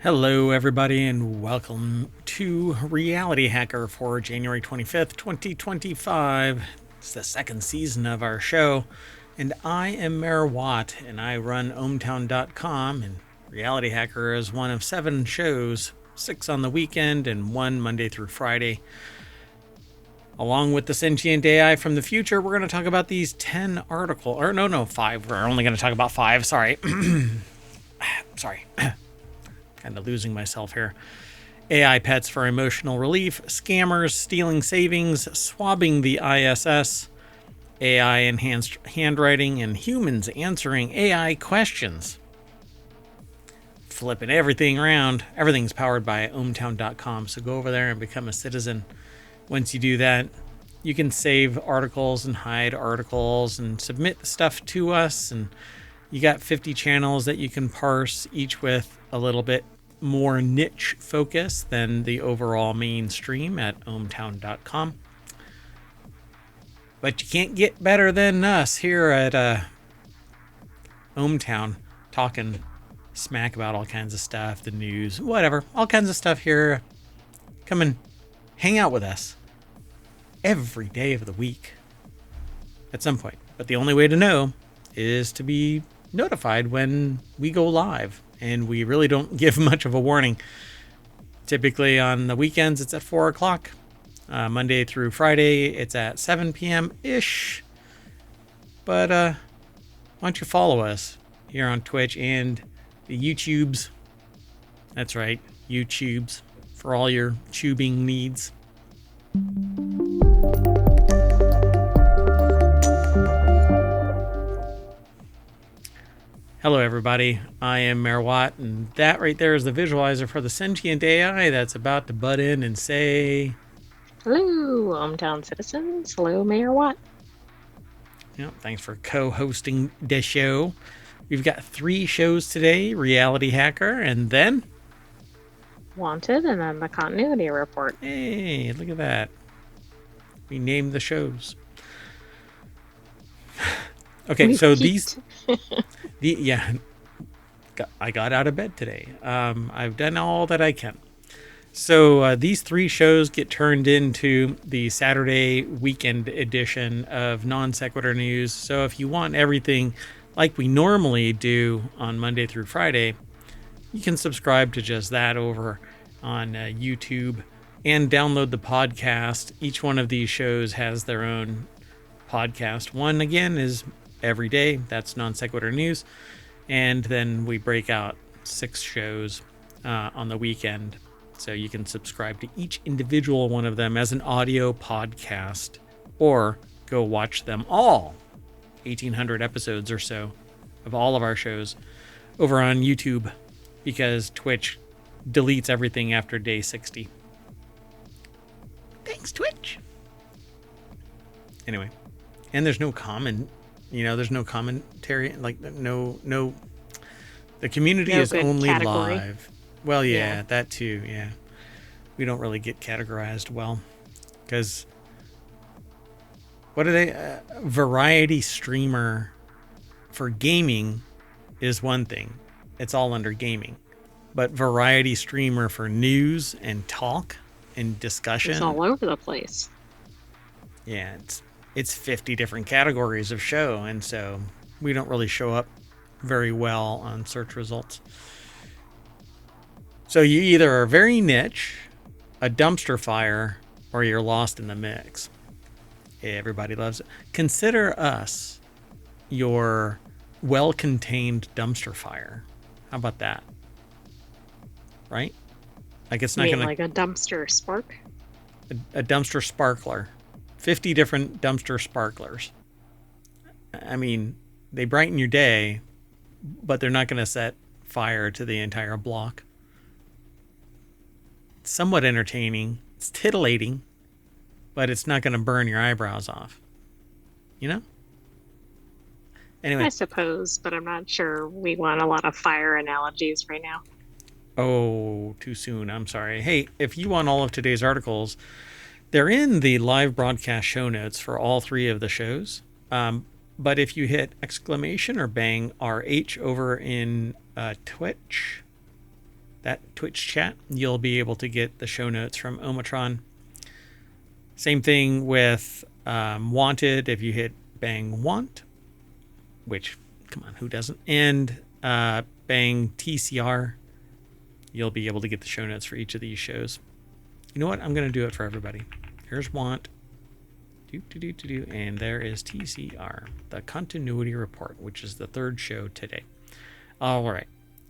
Hello, everybody, and welcome to Reality Hacker for January 25th, 2025. It's the second season of our show, and I am Mayor Watt, and I run ohmtown.com, and Reality Hacker is one of 7 shows, 6 on the weekend and 1 Monday through Friday. Along with the sentient AI from the future, we're going to talk about these 10 articles, or no, 5. We're only going to talk about 5, sorry. Sorry. Kind of losing myself here. AI pets for emotional relief, scammers stealing savings, swabbing the ISS, AI enhanced handwriting, and humans answering AI questions. Flipping everything around. Everything's powered by ohmtown.com, so go over there and become a citizen. Once you do that, you can save articles and hide articles and submit stuff to us, and you got 50 channels that you can parse, each with a little bit more niche focus than the overall mainstream at ohmtown.com. But you can't get better than us here at ohmtown, talking smack about all kinds of stuff, the news, whatever, all kinds of stuff here. Come and hang out with us every day of the week at some point. But the only way to know is to be notified when we go live, and we really don't give much of a warning. Typically on the weekends it's at 4 o'clock. Monday through Friday it's at 7 p.m. ish. But why don't you follow us here on Twitch and the YouTubes. That's right, YouTubes, for all your tubing needs. Hello, everybody. I am Mayor Watt, and that right there is the visualizer for the sentient AI that's about to butt in and say, hello, hometown citizens. Hello, Mayor Watt. Thanks for co-hosting the show. We've got 3 shows today: Reality Hacker, and then Wanted, and then the continuity report. Hey, look at that. We named the shows. Okay, so I got out of bed today. I've done all that I can. So these 3 shows get turned into the Saturday weekend edition of Non Sequitur News. So if you want everything like we normally do on Monday through Friday, you can subscribe to just that over on YouTube and download the podcast. Each one of these shows has their own podcast. One, again, is every day. That's Non Sequitur News. And then we break out 6 shows on the weekend. So you can subscribe to each individual one of them as an audio podcast, or go watch them all, 1,800 episodes or so of all of our shows, over on YouTube, because Twitch deletes everything after day 60. Thanks, Twitch. Anyway, and there's no there's no commentary, like no, the community is only category. Live. Well, yeah, that too, yeah. We don't really get categorized well, because what are they? Variety streamer for gaming is one thing. It's all under gaming. But variety streamer for news and talk and discussion, it's all over the place. Yeah, it's 50 different categories of show, and so we don't really show up very well on search results. So you either are very niche, a dumpster fire, or you're lost in the mix. Everybody loves it. Consider us your well-contained dumpster fire. How about that? Right? Like, it's not You going mean like a dumpster spark? A dumpster sparkler. 50 different dumpster sparklers. I mean, they brighten your day, but they're not going to set fire to the entire block. It's somewhat entertaining. It's titillating, but it's not going to burn your eyebrows off. You know? Anyway. I suppose, but I'm not sure we want a lot of fire analogies right now. Oh, too soon. I'm sorry. Hey, if you want all of today's articles, they're in the live broadcast show notes for all 3 of the shows. But if you hit exclamation or bang RH over in Twitch, that Twitch chat, you'll be able to get the show notes from Omatron. Same thing with Wanted. If you hit bang want, which, come on, who doesn't? And bang TCR, you'll be able to get the show notes for each of these shows. You know what? I'm going to do it for everybody. Here's want. And there is TCR, the continuity report, which is the third show today. All right.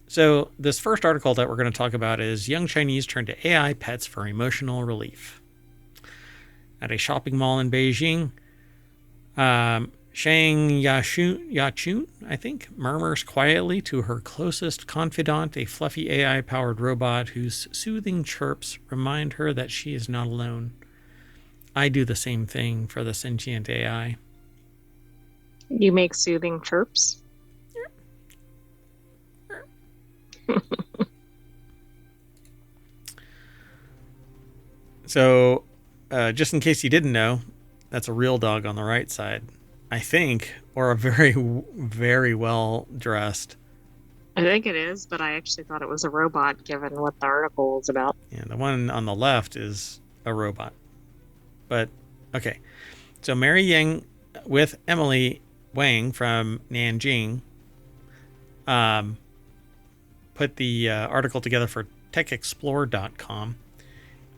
So this first article that we're going to talk about is Young Chinese turn to AI pets for emotional relief. At a shopping mall in Beijing, Shang Yachun, I think, murmurs quietly to her closest confidant, a fluffy AI-powered robot whose soothing chirps remind her that she is not alone. I do the same thing for the sentient AI. You make soothing chirps? So, just in case you didn't know, that's a real dog on the right side, I think, or a very, very well dressed. I think it is, but I actually thought it was a robot given what the article was about. Yeah, the one on the left is a robot. But, okay. So Mary Yang with Emily Wang from Nanjing put the article together for techexplore.com.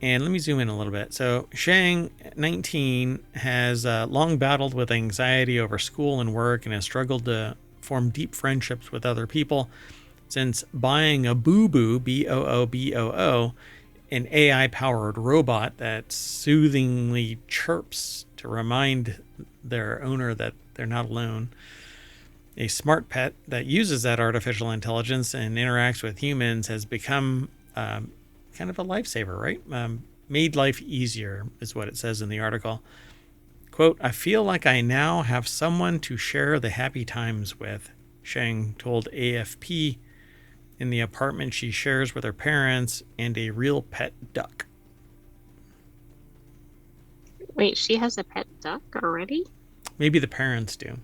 And let me zoom in a little bit. So Shang, 19, has long battled with anxiety over school and work and has struggled to form deep friendships with other people since buying a Booboo, Booboo, an AI-powered robot that soothingly chirps to remind their owner that they're not alone. A smart pet that uses that artificial intelligence and interacts with humans has become kind of a lifesaver, right? Made life easier is what it says in the article. Quote, I feel like I now have someone to share the happy times with, Shang told AFP in the apartment she shares with her parents and a real pet duck. Wait, she has a pet duck already? Maybe the parents do.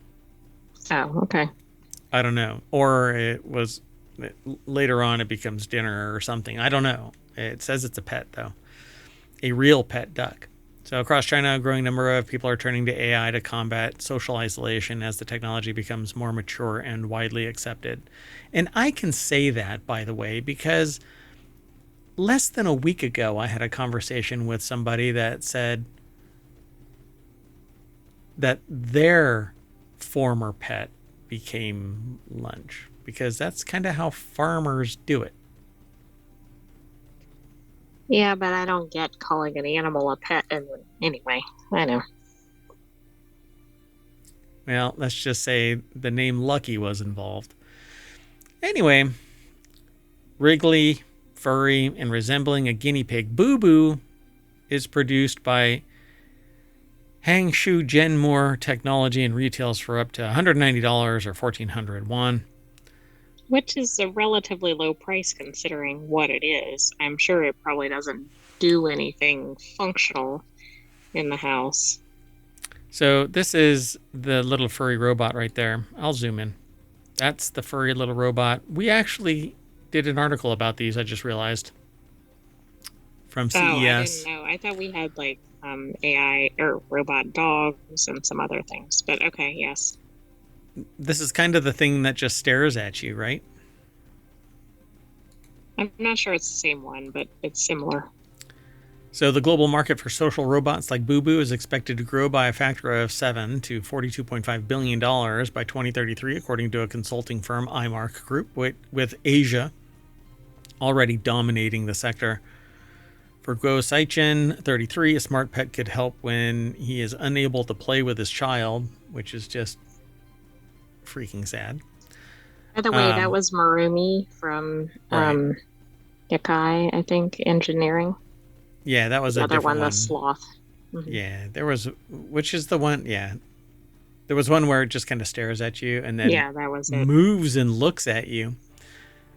Oh, okay. I don't know. Or later on it becomes dinner or something. I don't know. It says it's a pet, though. A real pet duck. So across China, a growing number of people are turning to AI to combat social isolation as the technology becomes more mature and widely accepted. And I can say that, by the way, because less than a week ago, I had a conversation with somebody that said that their former pet became lunch, because that's kind of how farmers do it. Yeah, but I don't get calling an animal a pet anyway. I know. Well, let's just say the name Lucky was involved. Anyway, wriggly, furry, and resembling a guinea pig, Booboo is produced by Hangshu Genmore Technology and retails for up to $190 or 1,400 won. Which is a relatively low price considering what it is. I'm sure it probably doesn't do anything functional in the house. So this is the little furry robot right there. I'll zoom in. That's the furry little robot. We actually did an article about these, I just realized, from CES. Oh, I didn't know. I thought we had like AI or robot dogs and some other things. But okay, yes. This is kind of the thing that just stares at you, right? I'm not sure it's the same one, but it's similar. So the global market for social robots like Booboo is expected to grow by a factor of 7 to $42.5 billion by 2033, according to a consulting firm, iMark Group, with Asia already dominating the sector. For Guo Saichen, 33, a smart pet could help when he is unable to play with his child, which is just freaking sad. By the way, that was Marumi from Yakai, I think, engineering. Yeah, that was the other one, the sloth. Mm-hmm. Yeah, there was, which is the one, yeah. There was one where it just kind of stares at you and then that was it. Moves and looks at you.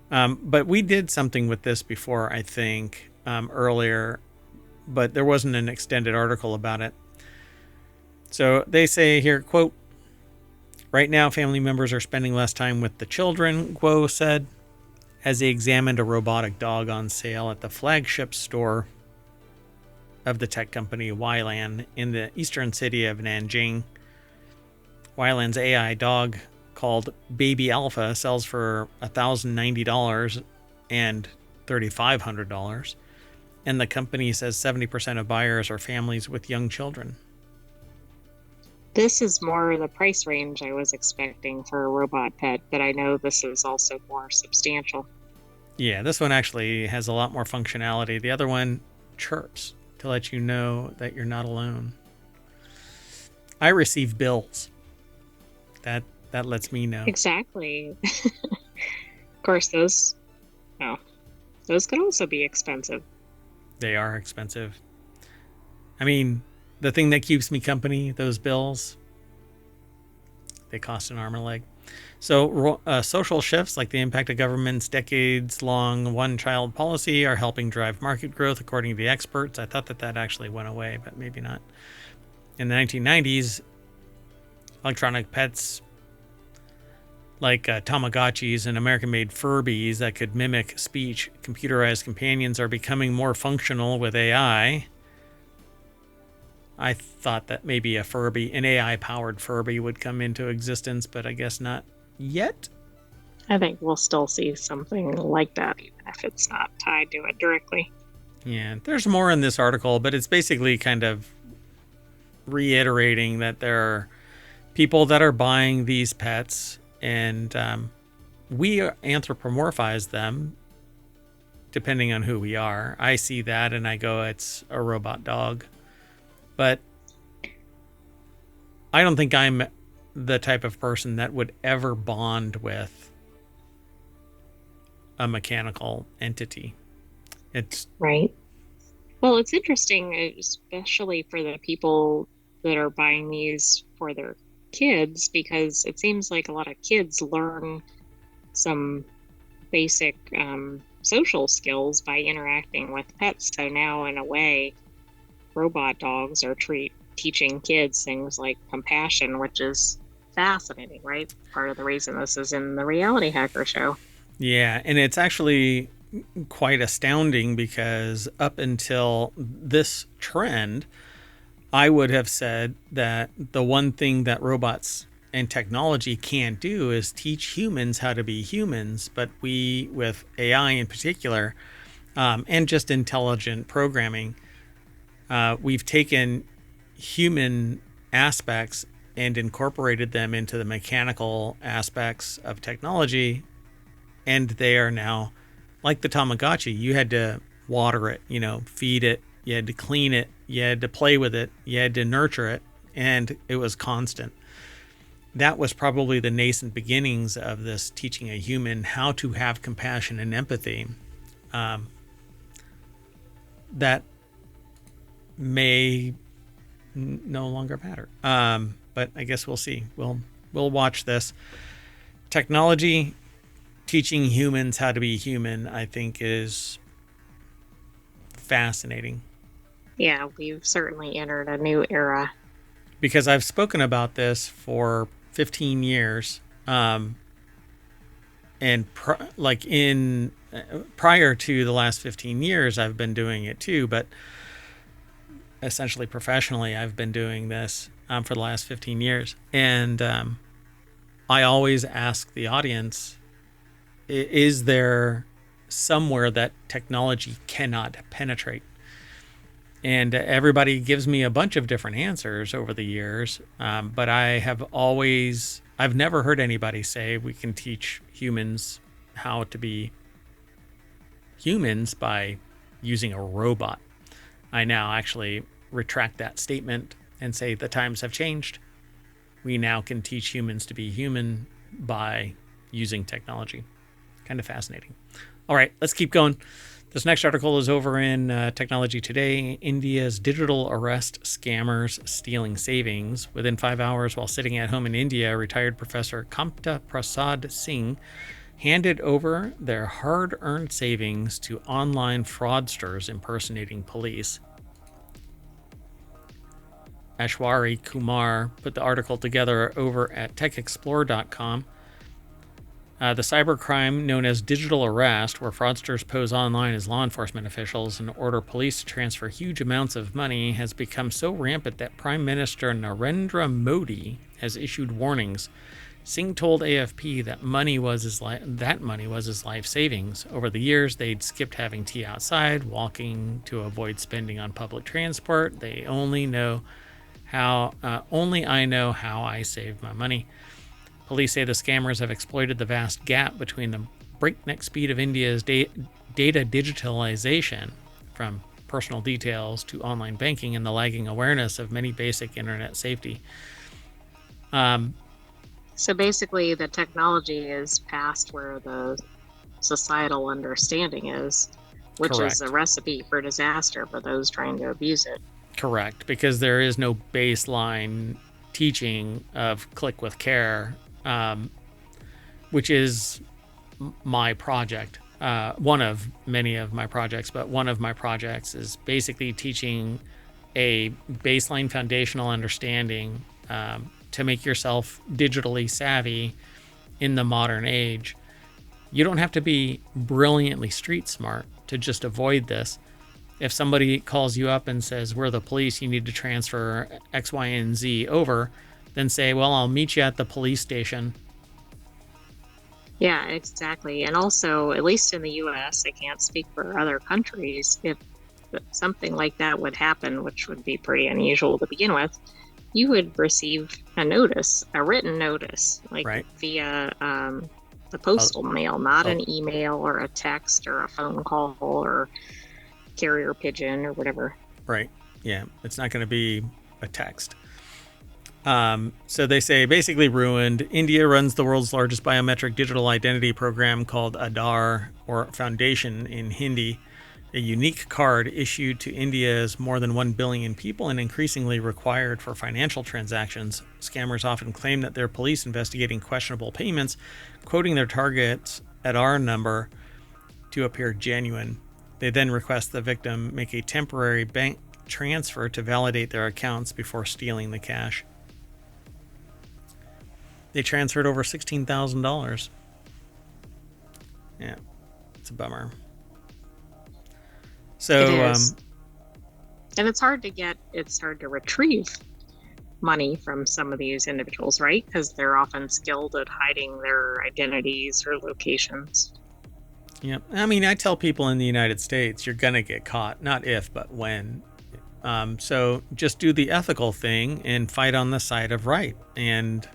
But we did something with this before, I think, earlier, but there wasn't an extended article about it. So they say here, quote, right now family members are spending less time with the children, Guo said. as they examined a robotic dog on sale at the flagship store of the tech company Weilan in the eastern city of Nanjing. Weilan's AI dog, called Baby Alpha, sells for $1,090 and $3,500, and the company says 70% of buyers are families with young children. This is more the price range I was expecting for a robot pet, but I know this is also more substantial. Yeah, this one actually has a lot more functionality. The other one chirps to let you know that you're not alone. I receive bills. That lets me know. Exactly. Of course, those could also be expensive. They are expensive. I mean, the thing that keeps me company, those bills, they cost an arm and a leg. So social shifts like the impact of government's decades-long one-child policy are helping drive market growth, according to the experts. I thought that actually went away, but maybe not. In the 1990s, electronic pets like Tamagotchis and American-made Furbies that could mimic speech, computerized companions are becoming more functional with AI. I thought that maybe an AI-powered Furby would come into existence, but I guess not yet. I think we'll still see something like that, even if it's not tied to it directly. Yeah, there's more in this article, but it's basically kind of reiterating that there are people that are buying these pets, and we anthropomorphize them depending on who we are. I see that and I go, it's a robot dog. But I don't think I'm the type of person that would ever bond with a mechanical entity. It's right. Well, it's interesting, especially for the people that are buying these for their kids, because it seems like a lot of kids learn some basic social skills by interacting with pets. So now, in a way, robot dogs are teaching kids things like compassion, which is fascinating, right? Part of the reason this is in the Reality Hacker show. Yeah, and it's actually quite astounding because up until this trend, I would have said that the one thing that robots and technology can't do is teach humans how to be humans. But we, with AI in particular, and just intelligent programming, we've taken human aspects and incorporated them into the mechanical aspects of technology. And they are now like the Tamagotchi. You had to water it, feed it, you had to clean it, you had to play with it, you had to nurture it, and it was constant. That was probably the nascent beginnings of this teaching a human how to have compassion and empathy. That may no longer matter. But I guess we'll see. We'll watch this. Technology teaching humans how to be human, I think, is fascinating. Yeah, we've certainly entered a new era. Because I've spoken about this for 15 years. And prior to the last 15 years, I've been doing it too. But essentially professionally, I've been doing this for the last 15 years. And I always ask the audience, is there somewhere that technology cannot penetrate? And everybody gives me a bunch of different answers over the years. But I've never heard anybody say we can teach humans how to be humans by using a robot. I now actually retract that statement and say the times have changed. We now can teach humans to be human by using technology. Kind of fascinating. All right, let's keep going. This next article is over in Technology Today. India's digital arrest scammers stealing savings. Within 5 hours, while sitting at home in India, retired Professor Kamta Prasad Singh handed over their hard-earned savings to online fraudsters impersonating police. Ashwari Kumar put the article together over at techexplore.com. The cybercrime known as digital arrest, where fraudsters pose online as law enforcement officials and order police to transfer huge amounts of money, has become so rampant that Prime Minister Narendra Modi has issued warnings. Singh told AFP that money was his life savings. Over the years, they'd skipped having tea outside, walking to avoid spending on public transport. They only I know how I save my money. Police say the scammers have exploited the vast gap between the breakneck speed of India's data digitalization, from personal details to online banking, and the lagging awareness of many basic internet safety. So basically, the technology is past where the societal understanding is, which Correct. is a recipe for disaster for those trying to abuse it. Correct, because there is no baseline teaching of click with care, which is my project. One of many of my projects, but one of my projects is basically teaching a baseline foundational understanding to make yourself digitally savvy in the modern age. You don't have to be brilliantly street smart to just avoid this. If somebody calls you up and says, we're the police, you need to transfer X, Y, and Z over, then say, well, I'll meet you at the police station. Yeah, exactly. And also, at least in the US, I can't speak for other countries, if something like that would happen, which would be pretty unusual to begin with, you would receive a notice, a written notice, like right. via the postal mail, not an email or a text or a phone call or carrier pigeon or whatever. Right. Yeah. It's not going to be a text. So they say basically ruined. India runs the world's largest biometric digital identity program called Aadhaar, or Foundation in Hindi, a unique card issued to India's more than 1 billion people and increasingly required for financial transactions. Scammers often claim that they're police investigating questionable payments, quoting their target's Aadhaar number to appear genuine. They then request the victim make a temporary bank transfer to validate their accounts before stealing the cash. They transferred over $16,000. Yeah, it's a bummer. So, it is. And it's hard to retrieve money from some of these individuals, right? Because they're often skilled at hiding their identities or locations. Yeah, I mean, I tell people in the United States, you're going to get caught, not if, but when. So just do the ethical thing and fight on the side of right. And,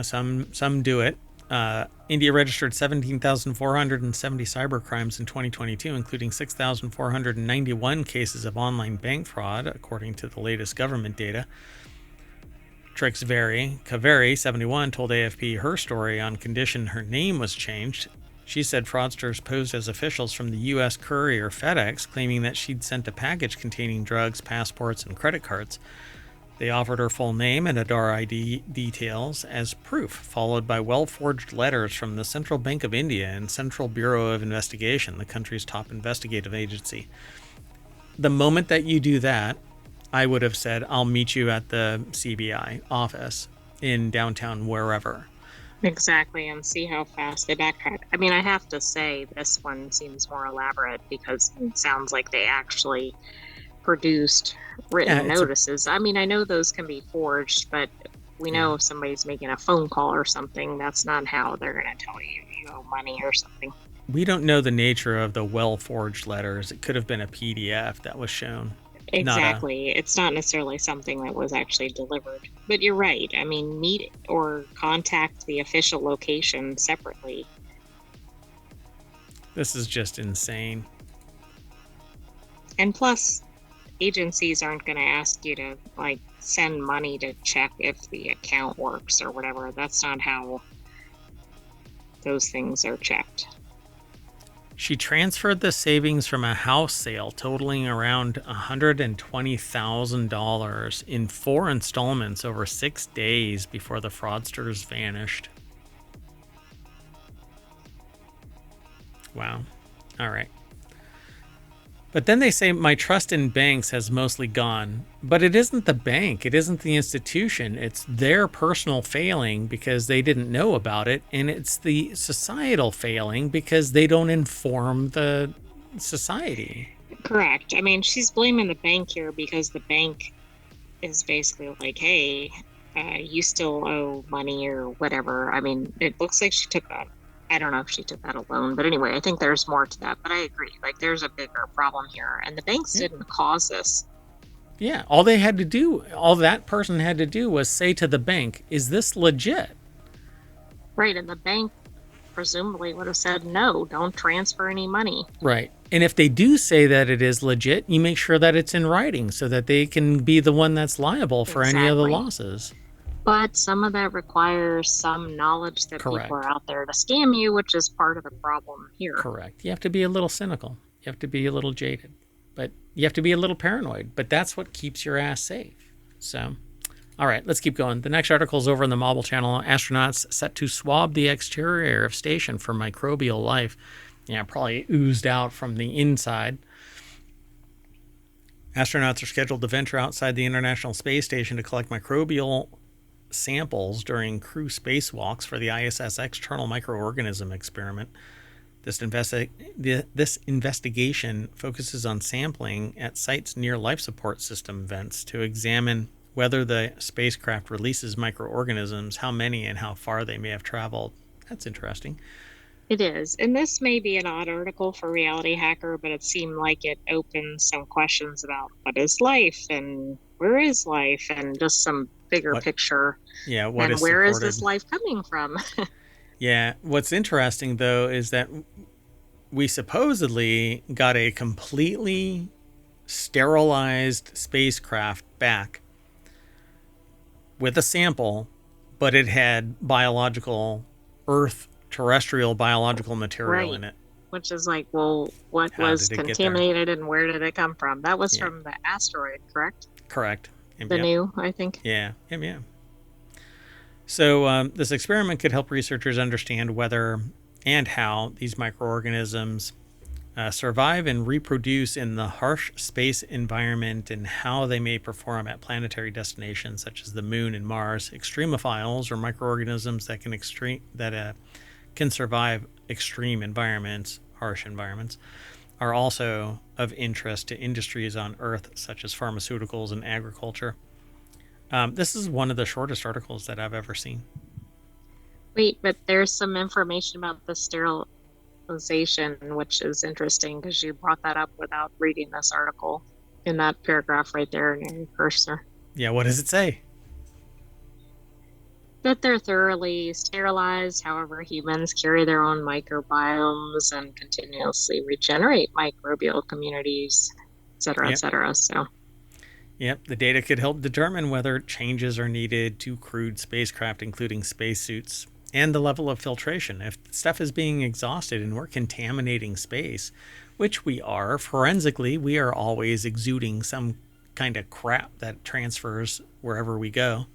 some do it. India registered 17,470 cybercrimes in 2022, including 6,491 cases of online bank fraud, according to the latest government data. Trix Kaveri, 71, told AFP her story on condition her name was changed. She said fraudsters posed as officials from the U.S. courier FedEx, claiming that she'd sent a package containing drugs, passports, and credit cards. They offered her full name and Aadhaar ID details as proof, followed by well-forged letters from the Central Bank of India and Central Bureau of Investigation, the country's top investigative agency. The moment that you do that, I would have said, I'll meet you at the CBI office in downtown wherever. Exactly, and see how fast they backtrack. I mean, I have to say this one seems more elaborate because it sounds like they actually produced written notices. I mean, I know those can be forged, but we know if somebody's making a phone call or something, that's not how they're going to tell you owe money or something. We don't know the nature of the well-forged letters. It could have been a PDF that was shown. Exactly. It's not necessarily something that was actually delivered. But you're right. I mean, meet or contact the official location separately. This is just insane. And plus, agencies aren't going to ask you to send money to check if the account works or whatever. That's not how those things are checked. She transferred the savings from a house sale totaling around $120,000 in 4 installments over 6 days before the fraudsters vanished. Wow. All right. But then they say my trust in banks has mostly gone. But it isn't the bank, it isn't the institution. It's their personal failing because they didn't know about it, and it's the societal failing because they don't inform the society. Correct. I mean, she's blaming the bank here because the bank is basically like, hey, you still owe money or whatever. I mean, it looks like she took that. I don't know if she took that alone, but anyway, I think there's more to that. But I agree. Like, there's a bigger problem here, and the banks Yeah. didn't cause this. Yeah, all they had to do, all that person had to do was say to the bank, is this legit? Right. And the bank presumably would have said, no, don't transfer any money. Right. And if they do say that it is legit, you make sure that it's in writing so that they can be the one that's liable for any of the Exactly. losses. But some of that requires some knowledge that people Correct. are out there to scam you, which is part of the problem here. Correct. You have to be a little cynical. You have to be a little jaded. But you have to be a little paranoid. But that's what keeps your ass safe. So, all right, let's keep going. The next article is over in the Mobile Channel. Astronauts set to swab the exterior of station for microbial life. Yeah, probably oozed out from the inside. Astronauts are scheduled to venture outside the International Space Station to collect microbial samples during crew spacewalks for the ISS external microorganism experiment. This investigation focuses on sampling at sites near life support system vents to examine whether the spacecraft releases microorganisms, how many, and how far they may have traveled. That's interesting. It is. And this may be an odd article for Reality Hacker, but it seemed like it opens some questions about what is life and where is life and just some bigger What? picture. Yeah, what And is where is supported? this life coming from? Yeah, what's interesting though is that we supposedly got a completely sterilized spacecraft back with a sample, but it had biological Earth terrestrial biological material Right. in it. Which is like, well, what How was did it get there? contaminated and where did it come from? That was Yeah, from the asteroid, correct? correct. The Yep. new, I think. Yeah. Yep. Yeah. So this experiment could help researchers understand whether and how these microorganisms survive and reproduce in the harsh space environment and how they may perform at planetary destinations such as the Moon and Mars. Extremophiles, or microorganisms that can survive extreme environments, harsh environments, are also of interest to industries on Earth such as pharmaceuticals and agriculture. This is one of the shortest articles that I've ever seen. Wait, but there's some information about the sterilization, which is interesting because you brought that up without reading this article in that paragraph right there near your cursor. Yeah, what does it say? That they're thoroughly sterilized, however, humans carry their own microbiomes and continuously regenerate microbial communities, et cetera, et Yep. cetera. So, Yep, the data could help determine whether changes are needed to crewed spacecraft, including spacesuits, and the level of filtration. If stuff is being exhausted and we're contaminating space, which we are, forensically, we are always exuding some kind of crap that transfers wherever we go.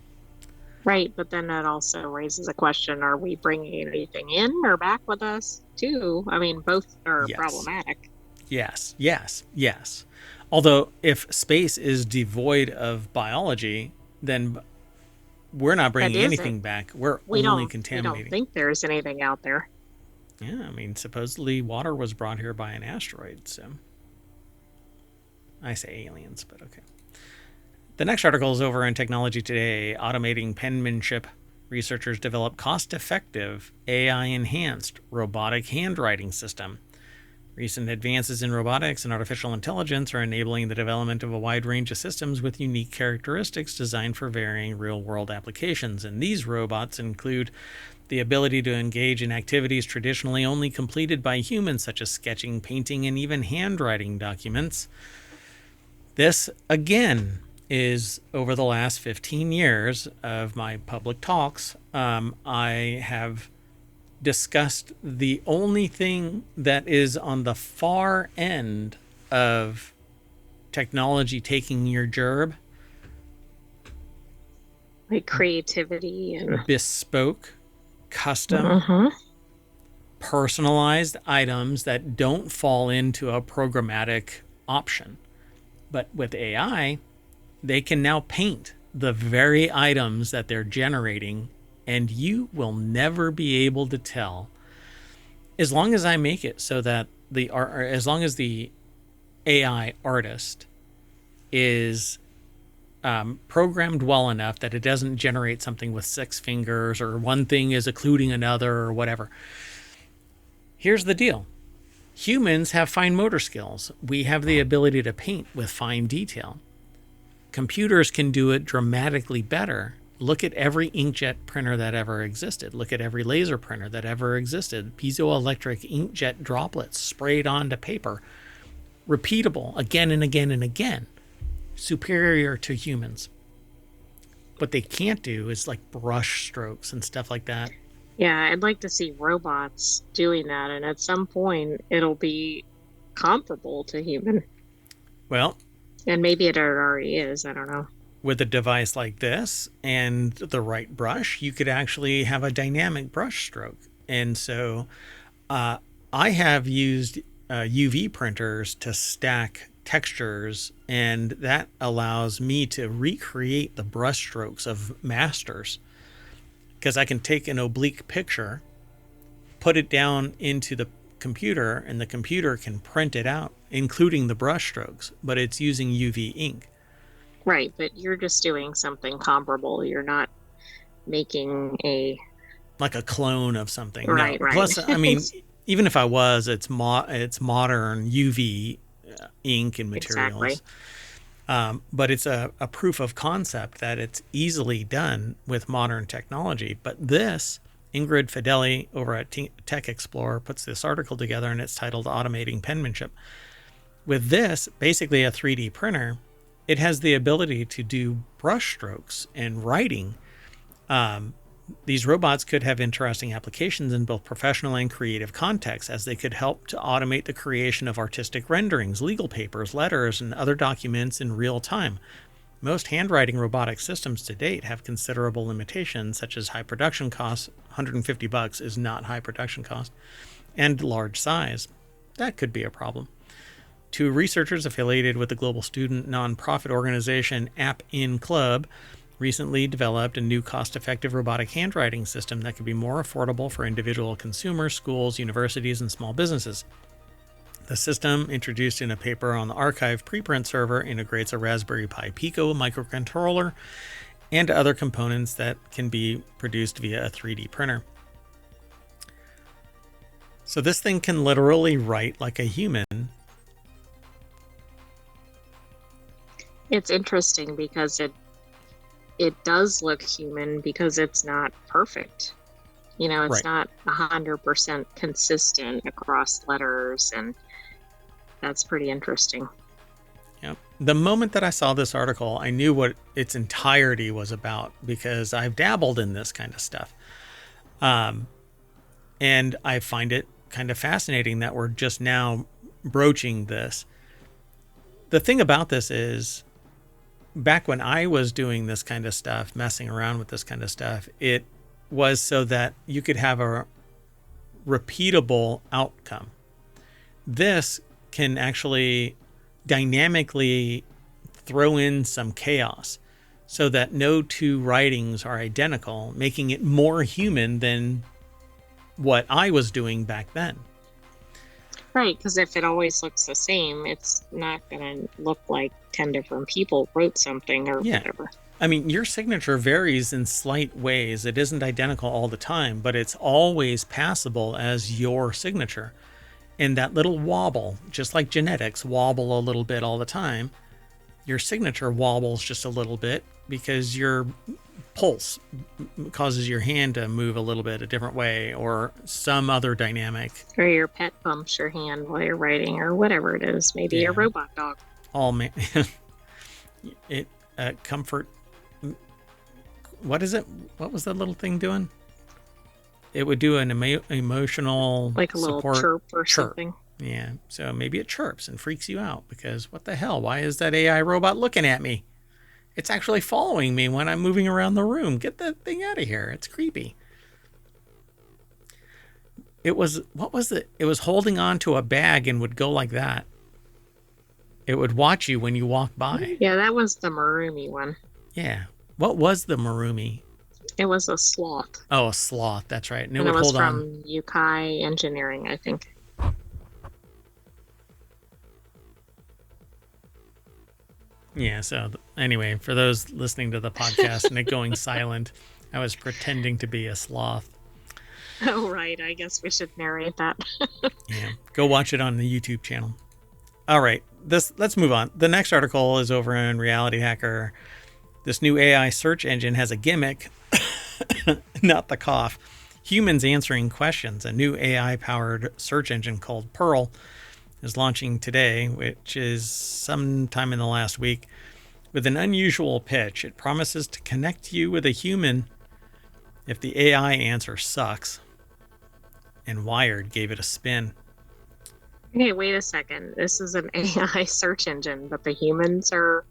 right. But then that also raises a question, are we bringing anything in or back with us, too? I mean, both are Yes. problematic. Yes, yes, yes. Although, if space is devoid of biology, then we're not That bringing is it. anything back. We're We only don't contaminating. think there's anything out there. Yeah, I mean, supposedly water was brought here by an asteroid, so I say aliens, but okay. The next article is over in Technology Today, automating penmanship. Researchers develop cost-effective AI-enhanced robotic handwriting system. Recent advances in robotics and artificial intelligence are enabling the development of a wide range of systems with unique characteristics designed for varying real-world applications. And these robots include the ability to engage in activities traditionally only completed by humans, such as sketching, painting, and even handwriting documents. This, again, is over the last 15 years of my public talks. I have discussed the only thing that is on the far end of technology taking your gerb: Like creativity and bespoke, custom, Mhm. personalized items that don't fall into a programmatic option. But with AI, they can now paint the very items that they're generating, and you will never be able to tell, as long as I make it so that as long as the AI artist is programmed well enough that it doesn't generate something with 6 fingers or one thing is occluding another or whatever. Here's the deal. Humans have fine motor skills. We have the ability to paint with fine detail. Computers can do it dramatically better. Look at every inkjet printer that ever existed. Look at every laser printer that ever existed. Piezoelectric inkjet droplets sprayed onto paper. Repeatable again and again and again. Superior to humans. What they can't do is like brush strokes and stuff like that. Yeah, I'd like to see robots doing that, and at some point it'll be comparable to human. Well, and maybe it already is, I don't know. With a device like this and the right brush, you could actually have a dynamic brush stroke. And so I have used UV printers to stack textures, and that allows me to recreate the brush strokes of masters, because I can take an oblique picture, put it down into the computer, and the computer can print it out, including the brush strokes, but it's using UV ink. Right, but you're just doing something comparable. You're not making like a clone of something. Right, no. right. Plus, I mean, even if I was, it's modern UV ink and materials. Exactly. But it's a proof of concept that it's easily done with modern technology. But this, Ingrid Fideli over at Tech Explorer puts this article together, and it's titled Automating Penmanship. With this, basically a 3D printer, it has the ability to do brush strokes and writing. These robots could have interesting applications in both professional and creative contexts, as they could help to automate the creation of artistic renderings, legal papers, letters, and other documents in real time. Most handwriting robotic systems to date have considerable limitations, such as high production costs. $150 is not high production cost, and large size. That could be a problem. 2 researchers affiliated with the global student nonprofit organization App In Club recently developed a new cost-effective robotic handwriting system that could be more affordable for individual consumers, schools, universities, and small businesses. The system, introduced in a paper on the arXiv preprint server, integrates a Raspberry Pi Pico microcontroller and other components that can be produced via a 3D printer. So this thing can literally write like a human. It's interesting because it does look human because it's not perfect. You know, it's not 100% consistent across letters, and that's pretty interesting. Yep. The moment that I saw this article, I knew what its entirety was about, because I've dabbled in this kind of stuff. And I find it kind of fascinating that we're just now broaching this. The thing about this is, back when I was doing this kind of stuff, messing around with this kind of stuff, it was so that you could have a repeatable outcome. This can actually dynamically throw in some chaos so that no 2 writings are identical, making it more human than what I was doing back then. Right, because if it always looks the same, it's not going to look like 10 different people wrote something or whatever. I mean, your signature varies in slight ways. It isn't identical all the time, but it's always passable as your signature. And that little wobble, just like genetics wobble a little bit all the time, your signature wobbles just a little bit because your pulse causes your hand to move a little bit a different way, or some other dynamic. Or your pet bumps your hand while you're writing, or whatever it is. Maybe a robot dog. Comfort. What is it? What was that little thing doing? It would do an emotional, like a little chirp or something. Yeah. So maybe it chirps and freaks you out because what the hell? Why is that AI robot looking at me? It's actually following me when I'm moving around the room. Get that thing out of here. It's creepy. What was it? It was holding on to a bag and would go like that. It would watch you when you walk by. Yeah, that was the Marumi one. Yeah. What was the Marumi? It was a sloth. Oh, a sloth. That's right. And it And it would was hold on. from Yukai Engineering, I think. Yeah. So anyway, for those listening to the podcast and it going silent, I was pretending to be a sloth. Oh, right. I guess we should narrate that. Yeah. Go watch it on the YouTube channel. All right. Let's move on. The next article is over in Reality Hacker. This new AI search engine has a gimmick, not the cough. Humans answering questions. A new AI-powered search engine called Pearl is launching today, which is sometime in the last week, with an unusual pitch. It promises to connect you with a human if the AI answer sucks. And Wired gave it a spin. Okay, wait a second. This is an AI search engine, but the humans are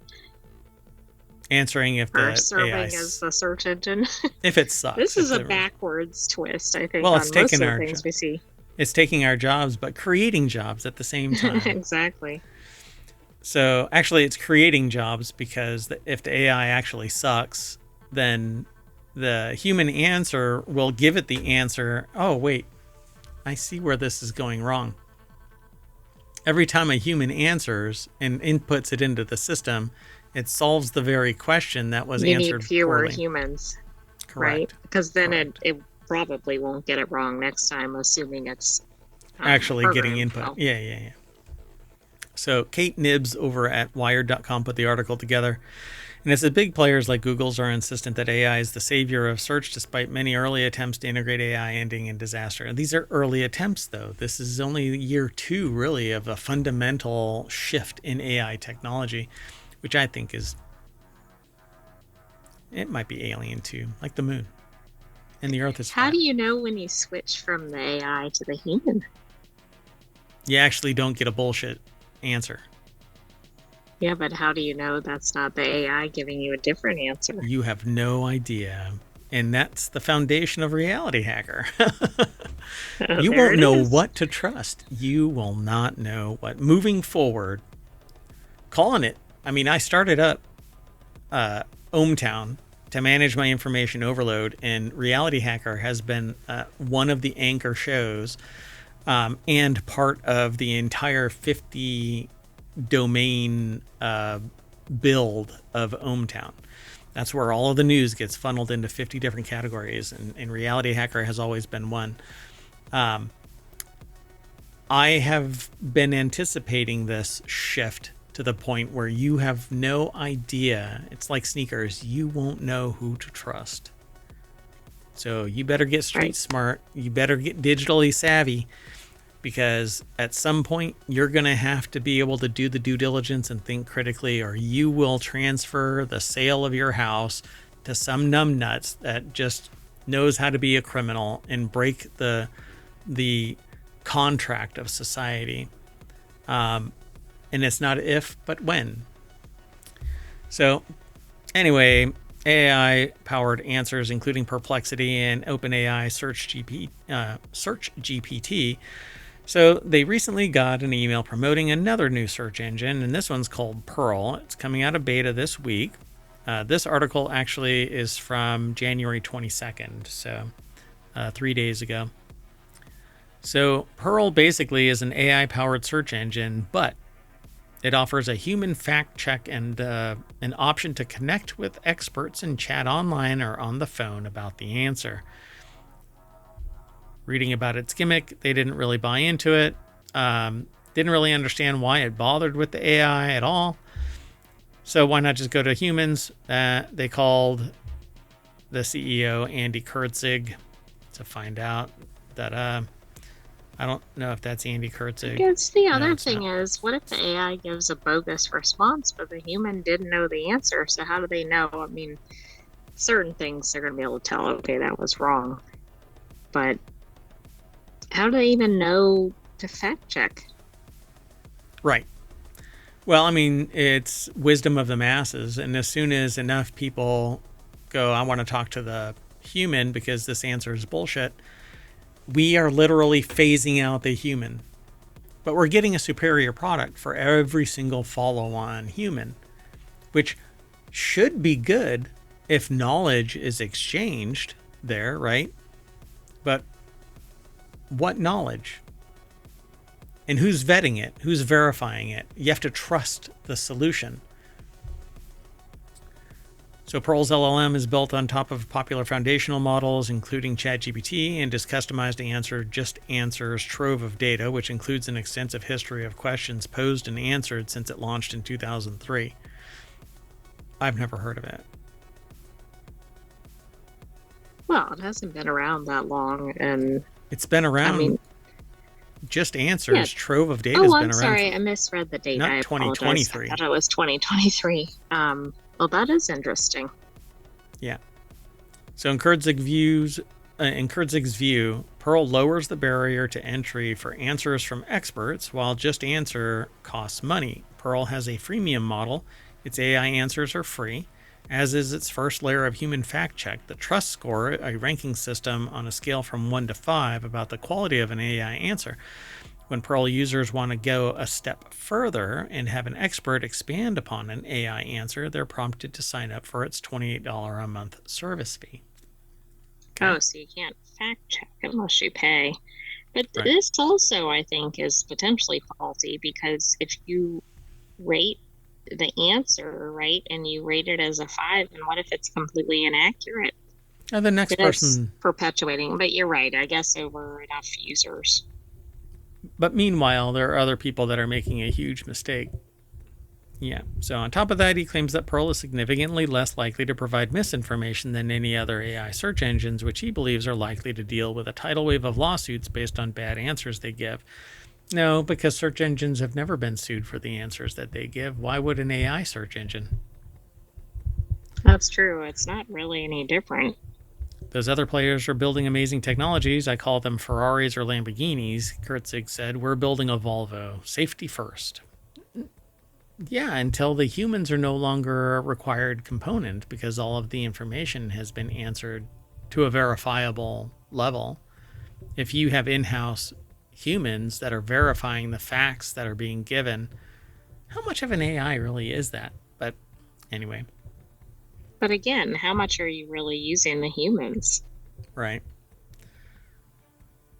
Answering if the serving AI, as the search engine. if it sucks. This is if a the- backwards twist, I think, Well, on it's most taken of our the things we see. It's taking our jobs, but creating jobs at the same time. Exactly. So actually, it's creating jobs because if the AI actually sucks, then the human answer will give it the answer. Oh, wait, I see where this is going wrong. Every time a human answers and inputs it into the system, it solves the very question that was You answered need fewer poorly. humans, Correct. right? Because then Correct. it probably won't get it wrong next time, assuming it's Actually getting programmed input. well. Yeah. So Kate Nibbs over at Wired.com put the article together. And it's the big players like Google's are insistent that AI is the savior of search, despite many early attempts to integrate AI ending in disaster. And these are early attempts, though. This is only year 2, really, of a fundamental shift in AI technology, which I think it might be alien too, like the moon. And the Earth is How flat. do you know when you switch from the AI to the human? You actually don't get a bullshit answer. Yeah, but how do you know that's not the AI giving you a different answer? You have no idea. And that's the foundation of Reality Hacker. You There won't it know is. what to trust. You will not know what. Moving forward, calling it. I mean, I started up ohmTown to manage my information overload, and Reality Hacker has been one of the anchor shows and part of the entire 50 domain build of ohmTown. That's where all of the news gets funneled into 50 different categories, and Reality Hacker has always been one. I have been anticipating this shift to the point where you have no idea. It's like sneakers. You won't know who to trust. So you better get street smart. You better get digitally savvy, because at some point you're going to have to be able to do the due diligence and think critically, or you will transfer the sale of your house to some numbnuts that just knows how to be a criminal and break the contract of society. And it's not if, but when. So anyway, AI-powered answers, including Perplexity and OpenAI Search GPT. So they recently got an email promoting another new search engine, and this one's called Pearl. It's coming out of beta this week. This article actually is from January 22nd, so 3 days ago. So Pearl basically is an AI-powered search engine, but it offers a human fact check and an option to connect with experts and chat online or on the phone about the answer. Reading about its gimmick, they didn't really buy into it. Didn't really understand why it bothered with the AI at all. So why not just go to humans? They called the CEO, Andy Kurtzig, to find out that I don't know if that's Andy Kurtzig. I guess the other it's thing not. is, what if the AI gives a bogus response, but the human didn't know the answer? So how do they know? I mean, certain things they're going to be able to tell, okay, that was wrong. But how do they even know to fact check? Right. Well, I mean, it's wisdom of the masses. And as soon as enough people go, I want to talk to the human because this answer is bullshit, we are literally phasing out the human. But we're getting a superior product for every single follow-on human, which should be good if knowledge is exchanged there, right? But what knowledge? And who's vetting it? Who's verifying it? You have to trust the solution. So Pearl's LLM is built on top of popular foundational models, including ChatGPT, and is customized to answer just answers trove of data, which includes an extensive history of questions posed and answered since it launched in 2003. I've never heard of it. Well, it hasn't been around that long, and it's been around. I mean, just answers trove of data. Oh, has I'm been around. Sorry, I misread the date. Not 2023. I thought it was 2023. Well, that is interesting. Yeah. So in Kurtzig's view, Pearl lowers the barrier to entry for answers from experts, while just answer costs money. Pearl has a freemium model. Its AI answers are free, as is its first layer of human fact check, the trust score, a ranking system on a scale from 1 to 5 about the quality of an AI answer. When Pearl users want to go a step further and have an expert expand upon an AI answer, they're prompted to sign up for its $28 a month service fee. Okay. Oh, so you can't fact check unless you pay. But right. This also, I think, is potentially faulty, because if you rate the answer, right, and you rate it as a 5, and what if it's completely inaccurate? And the next person perpetuating. But you're right, I guess over enough users. But meanwhile, there are other people that are making a huge mistake. Yeah. So on top of that, he claims that Pearl is significantly less likely to provide misinformation than any other AI search engines, which he believes are likely to deal with a tidal wave of lawsuits based on bad answers they give. No, because search engines have never been sued for the answers that they give. Why would an AI search engine? That's true. It's not really any different. Those other players are building amazing technologies. I call them Ferraris or Lamborghinis. Kurtzig said, we're building a Volvo. Safety first. Yeah, until the humans are no longer a required component, because all of the information has been answered to a verifiable level. If you have in-house humans that are verifying the facts that are being given, how much of an AI really is that? But anyway. But again, how much are you really using the humans? Right.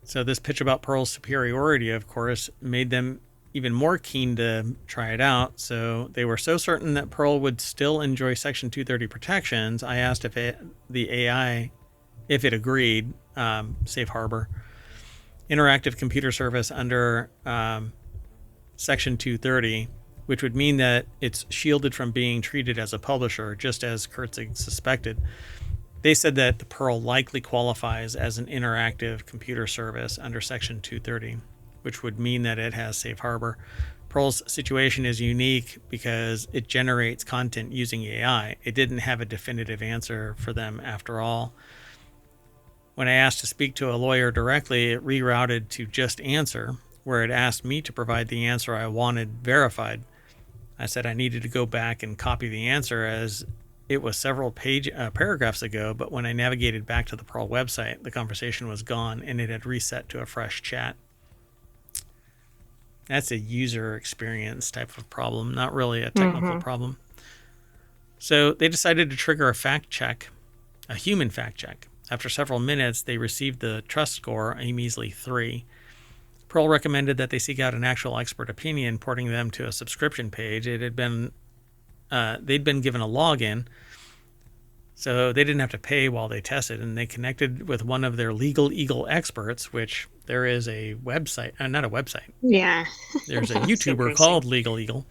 So this pitch about Pearl's superiority, of course, made them even more keen to try it out. So they were so certain that Pearl would still enjoy Section 230 protections. I asked if the AI agreed, safe harbor, interactive computer service under Section 230, which would mean that it's shielded from being treated as a publisher, just as Kurtzig suspected. They said that the Pearl likely qualifies as an interactive computer service under Section 230, which would mean that it has safe harbor. Pearl's situation is unique because it generates content using AI. It didn't have a definitive answer for them after all. When I asked to speak to a lawyer directly, it rerouted to Just Answer, where it asked me to provide the answer I wanted verified. I said I needed to go back and copy the answer, as it was several paragraphs ago, but when I navigated back to the Pearl website, the conversation was gone and it had reset to a fresh chat. That's a user experience type of problem, not really a technical problem. So they decided to trigger a fact check, a human fact check. After several minutes, they received the trust score, a measly 3. Pearl recommended that they seek out an actual expert opinion, porting them to a subscription page. It had been, they'd been given a login, so they didn't have to pay while they tested, and they connected with one of their Legal Eagle experts, which there is a website, not a website. Yeah. There's a YouTuber called Legal Eagle.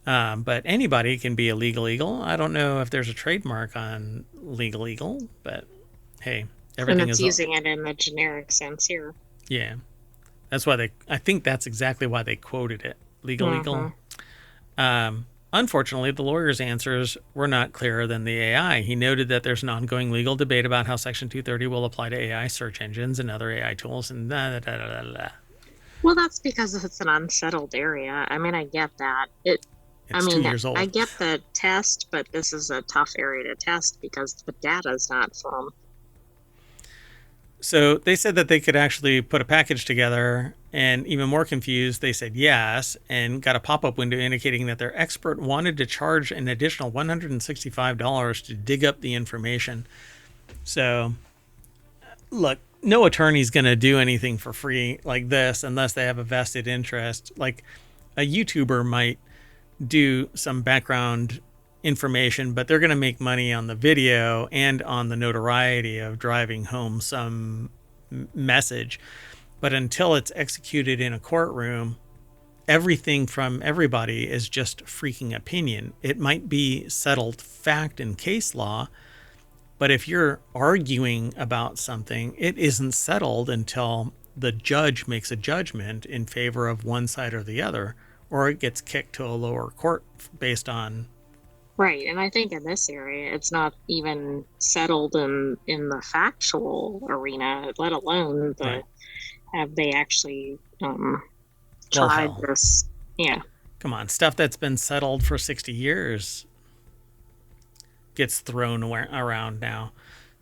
But anybody can be a Legal Eagle. I don't know if there's a trademark on Legal Eagle, but hey, everything and it's is using it in the generic sense here. Yeah. That's why I think that's exactly why they quoted it. Legal Eagle. Unfortunately, the lawyer's answers were not clearer than the AI. He noted that there's an ongoing legal debate about how Section 230 will apply to AI search engines and other AI tools, and Well, that's because it's an unsettled area. I mean, I get that. It's 2 years old. I get the test, but this is a tough area to test because the data is not firm. So they said that they could actually put a package together, and even more confused, they said yes and got a pop-up window indicating that their expert wanted to charge an additional $165 to dig up the information. So, look, no attorney's going to do anything for free like this unless they have a vested interest. Like a YouTuber might do some background information, but they're going to make money on the video and on the notoriety of driving home some message. But until it's executed in a courtroom, everything from everybody is just freaking opinion. It might be settled fact in case law, but if you're arguing about something, it isn't settled until the judge makes a judgment in favor of one side or the other, or it gets kicked to a lower court based on. Right. And I think in this area, it's not even settled in the factual arena, let alone the Right. have they actually Well, tried hell. this. Yeah. Come on, stuff that's been settled for 60 years gets thrown around now.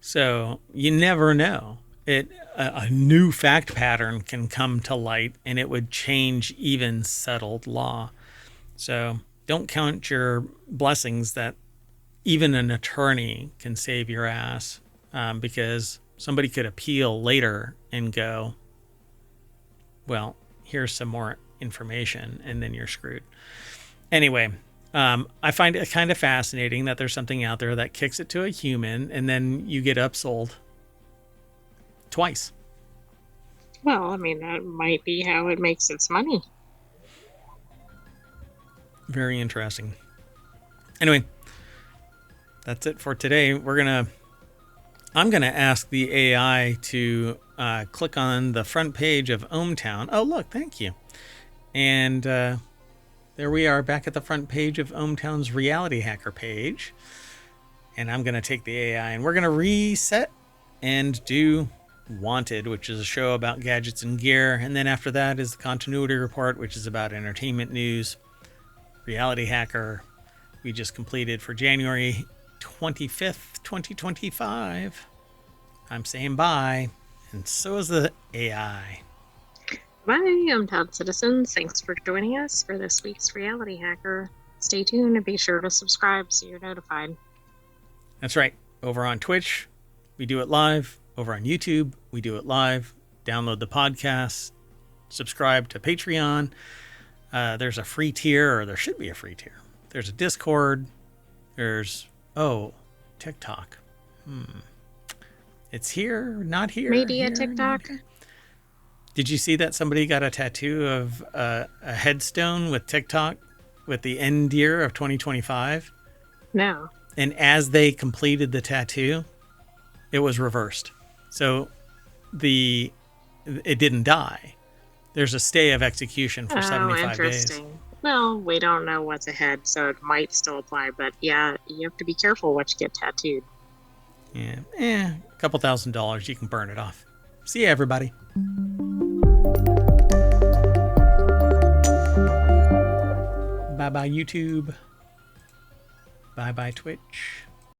So you never know. A new fact pattern can come to light and it would change even settled law. So don't count your blessings that even an attorney can save your ass, because somebody could appeal later and go, well, here's some more information, and then you're screwed. Anyway, I find it kind of fascinating that there's something out there that kicks it to a human and then you get upsold twice. Well, I mean, that might be how it makes its money. Very interesting. Anyway, that's it for today. I'm gonna ask the AI to click on the front page of ohmTown. Oh, look, thank you. And there we are back at the front page of ohmTown's RealityHacker page. And I'm gonna take the AI and we're gonna reset and do Wanted, which is a show about gadgets and gear. And then after that is the Continuity Report, which is about entertainment news. RealityHacker we just completed for January 25th, 2025. I'm saying bye, and so is the AI. Bye, I'm Todd Citizens. Thanks for joining us for this week's Reality Hacker. Stay tuned and be sure to subscribe so you're notified. That's right. Over on Twitch, we do it live. Over on YouTube, we do it live. Download the podcast. Subscribe to Patreon. There's a free tier, or there should be a free tier. There's a Discord. There's, TikTok. It's here, not here. Maybe here, a TikTok. Did you see that somebody got a tattoo of a headstone with TikTok with the end year of 2025? No. And as they completed the tattoo, it was reversed. So it didn't die. There's a stay of execution for 75 days. Well, we don't know what's ahead, so it might still apply. But yeah, you have to be careful what you get tattooed. Yeah, a couple $1,000, you can burn it off. See ya, everybody. Bye-bye, YouTube. Bye-bye, Twitch.